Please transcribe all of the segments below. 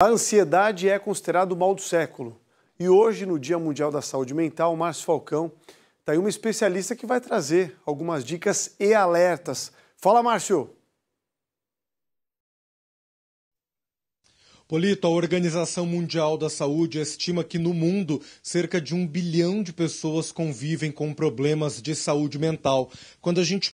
A ansiedade é considerado o mal do século. E hoje, no Dia Mundial da Saúde Mental, o Márcio Falcão está aí uma especialista que vai trazer algumas dicas e alertas. Fala, Márcio! Polito, a Organização Mundial da Saúde estima que no mundo cerca de 1 bilhão de pessoas convivem com problemas de saúde mental. Quando a gente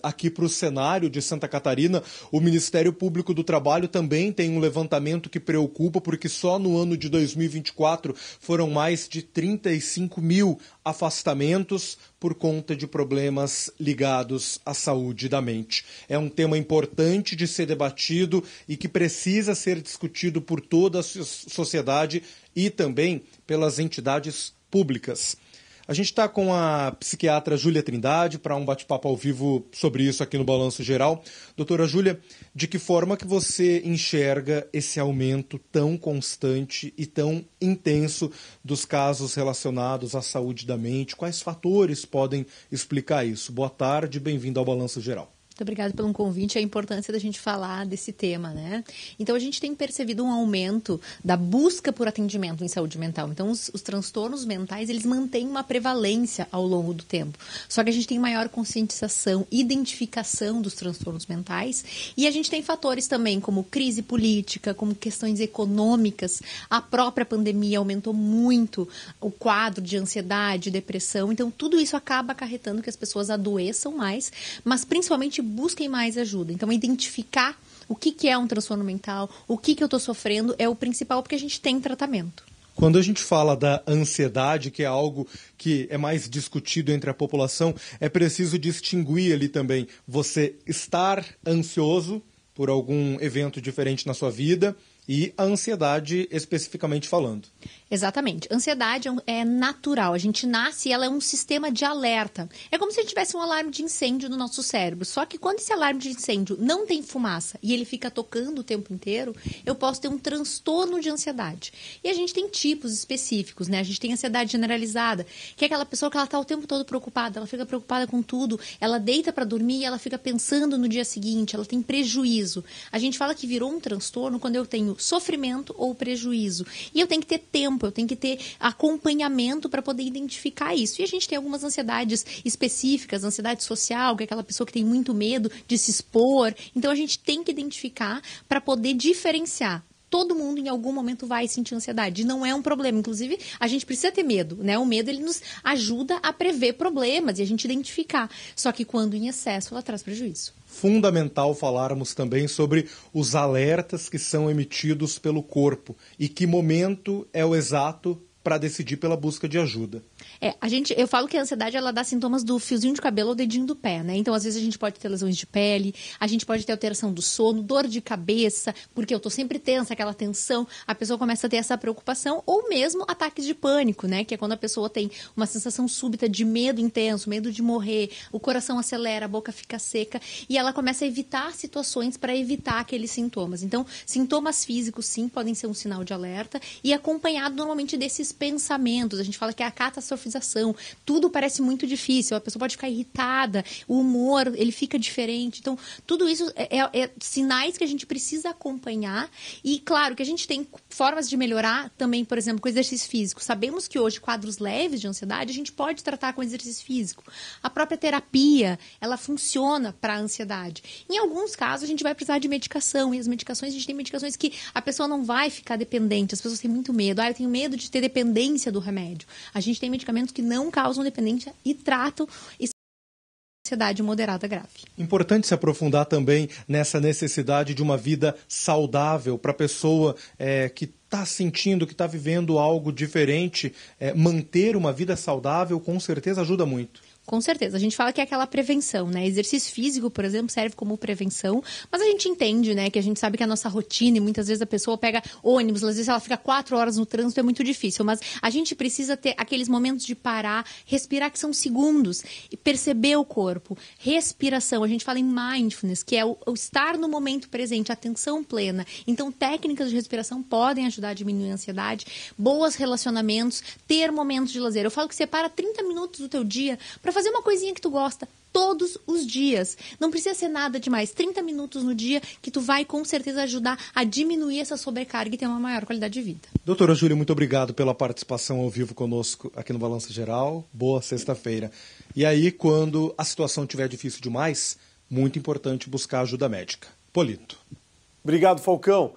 aqui para o cenário de Santa Catarina, o Ministério Público do Trabalho também tem um levantamento que preocupa, porque só no ano de 2024 foram mais de 35 mil afastamentos por conta de problemas ligados à saúde da mente. É um tema importante de ser debatido e que precisa ser discutido por toda a sociedade e também pelas entidades públicas. A gente está com a psiquiatra Júlia Trindade para um bate-papo ao vivo sobre isso aqui no Balanço Geral. Doutora Júlia, de que forma que você enxerga esse aumento tão constante e tão intenso dos casos relacionados à saúde da mente? Quais fatores podem explicar isso? Boa tarde, bem-vindo ao Balanço Geral. Muito obrigada pelo convite e a importância da gente falar desse tema, né? Então, a gente tem percebido um aumento da busca por atendimento em saúde mental. Então, os transtornos mentais, eles mantêm uma prevalência ao longo do tempo. Só que a gente tem maior conscientização, identificação dos transtornos mentais e a gente tem fatores também como crise política, como questões econômicas. A própria pandemia aumentou muito o quadro de ansiedade, depressão. Então, tudo isso acaba acarretando que as pessoas adoeçam mais, mas principalmente busquem mais ajuda. Então, identificar o que é um transtorno mental, o que eu estou sofrendo, é o principal, porque a gente tem tratamento. Quando a gente fala da ansiedade, que é algo que é mais discutido entre a população, é preciso distinguir ali também você estar ansioso por algum evento diferente na sua vida e a ansiedade especificamente falando. Exatamente. Ansiedade é natural. A gente nasce e ela é um sistema de alerta. É como se a gente tivesse um alarme de incêndio no nosso cérebro. Só que quando esse alarme de incêndio não tem fumaça e ele fica tocando o tempo inteiro, eu posso ter um transtorno de ansiedade. E a gente tem tipos específicos, né? A gente tem ansiedade generalizada, que é aquela pessoa que ela está o tempo todo preocupada, ela fica preocupada com tudo, ela deita para dormir e ela fica pensando no dia seguinte, ela tem prejuízo. A gente fala que virou um transtorno quando eu tenho sofrimento ou prejuízo. E eu tenho que ter tempo, eu tenho que ter acompanhamento para poder identificar isso. E a gente tem algumas ansiedades específicas, ansiedade social, que é aquela pessoa que tem muito medo de se expor. Então, a gente tem que identificar para poder diferenciar. Todo mundo, em algum momento, vai sentir ansiedade. Não é um problema. Inclusive, a gente precisa ter medo, né? O medo, ele nos ajuda a prever problemas e a gente identificar. Só que, quando em excesso, ela traz prejuízo. Fundamental falarmos também sobre os alertas que são emitidos pelo corpo e que momento é o exato para decidir pela busca de ajuda. Eu falo que a ansiedade, ela dá sintomas do fiozinho de cabelo ou dedinho do pé, né? Então, às vezes, a gente pode ter lesões de pele, a gente pode ter alteração do sono, dor de cabeça, porque eu tô sempre tensa, aquela tensão, a pessoa começa a ter essa preocupação, ou mesmo ataques de pânico, né? Que é quando a pessoa tem uma sensação súbita de medo intenso, medo de morrer, o coração acelera, a boca fica seca, e ela começa a evitar situações para evitar aqueles sintomas. Então, sintomas físicos, sim, podem ser um sinal de alerta, e acompanhado, normalmente, desses pensamentos. A gente fala que é a catastrofização. Tudo parece muito difícil. A pessoa pode ficar irritada, o humor, ele fica diferente. Então, tudo isso é sinais que a gente precisa acompanhar. E, claro, que a gente tem formas de melhorar também, por exemplo, com exercício físico. Sabemos que hoje, quadros leves de ansiedade, a gente pode tratar com exercício físico. A própria terapia, ela funciona para a ansiedade. Em alguns casos, a gente vai precisar de medicação. E as medicações, a gente tem medicações que a pessoa não vai ficar dependente. As pessoas têm muito medo. Eu tenho medo de ter dependência do remédio. A gente tem medicamentos que não causam dependência e tratam ansiedade moderada grave. Importante se aprofundar também nessa necessidade de uma vida saudável para a pessoa que está sentindo, que está vivendo algo diferente. Manter uma vida saudável com certeza ajuda muito. Com certeza. A gente fala que é aquela prevenção, né? Exercício físico, por exemplo, serve como prevenção, mas a gente entende, né, que a gente sabe que a nossa rotina, e muitas vezes a pessoa pega ônibus, às vezes ela fica 4 horas no trânsito, é muito difícil, mas a gente precisa ter aqueles momentos de parar, respirar, que são segundos, e perceber o corpo. Respiração, a gente fala em mindfulness, que é o estar no momento presente, atenção plena. Então, técnicas de respiração podem ajudar a diminuir a ansiedade, bons relacionamentos, ter momentos de lazer. Eu falo que separa 30 minutos do teu dia para fazer uma coisinha que tu gosta todos os dias. Não precisa ser nada demais. 30 minutos no dia que tu vai com certeza ajudar a diminuir essa sobrecarga e ter uma maior qualidade de vida. Doutora Júlia, muito obrigado pela participação ao vivo conosco aqui no Balanço Geral. Boa sexta-feira. E aí, quando a situação estiver difícil demais, muito importante buscar ajuda médica. Polito. Obrigado, Falcão.